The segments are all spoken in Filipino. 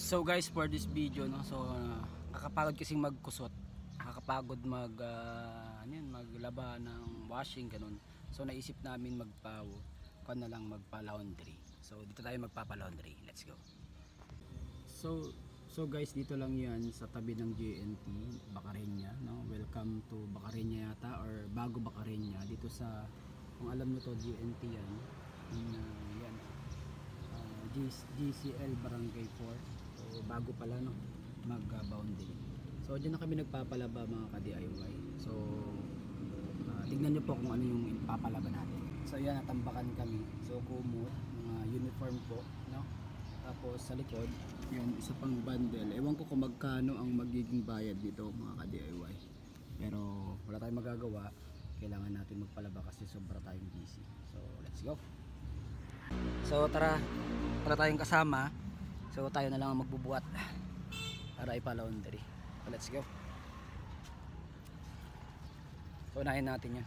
So guys, for this video no, so nakakapagod kasing magkusot. Nakakapagod ano yun, maglaba ng washing ganun. So naisip namin na lang magpa-laundry. So dito tayo magpapa-laundry. Let's go. So guys, dito lang 'yan sa tabi ng GNT, Bacarenia, no? Welcome to Bacarenia yata or bago Bacarenia dito sa, kung alam niyo to, GNT 'yan. Yan. GCL Barangay 4. So bago pala no, mag-boundary. So diyan na kami nagpapalaba mga ka-DIY. So tignan niyo po kung ano yung ipapalaba natin. So yan, natambakan kami. So kumot, mga uniform po, no? Tapos sa likod, yung isa pang bundle. Ewan ko kung magkano ang magiging bayad dito mga ka-DIY. Pero wala tayong magagawa. Kailangan natin magpalaba kasi sobra tayong busy. So let's go. So tara tayong kasama. So tayo na lang ang magbubuhat para ipa-laundry. So let's go. So unahin natin yan.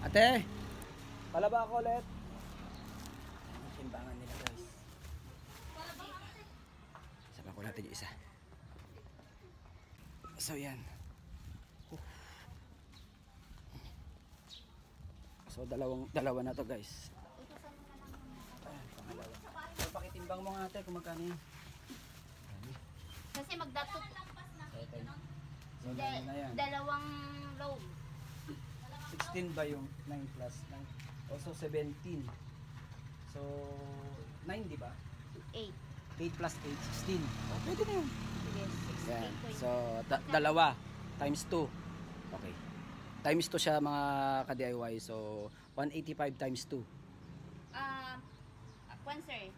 Ate, palaba ako ulit. Timbangan nila guys. Sabi ko natin yung isa. So yan. So dalawa na to guys. Ayan, pangalawa. So pakitimbang mo nga ate kung magkano yun. Kasi magdatot. So na yan. Dalawang load. 16 ba yung 9 plus 9? Also 17. So 9 di ba? 8. 8 plus 8, 16. Oh, pwede na yun. Yes, Yan. 16. So dalawa times 2. Okay. Times 2 siya mga ka-DIY. So 185 times 2. Sir.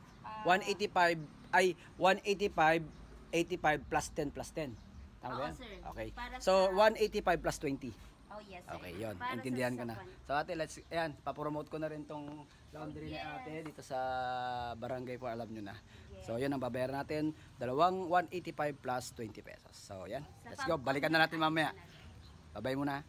185 ay 185 85 plus 10 plus 10. Tama ba yan? Sir. Okay. Para So sa... 185 plus 20. Oh, yes, sir. Okay, yun. Para Intindihan ko sa na. So ate, ayan, papromote ko na rin tong laundry ni ate dito sa barangay po, alam nyo na. Yes. So yun ang babayaran natin, dalawang 185 plus 20 pesos. So yan, let's go. Balikan na natin mamaya. Bye-bye muna.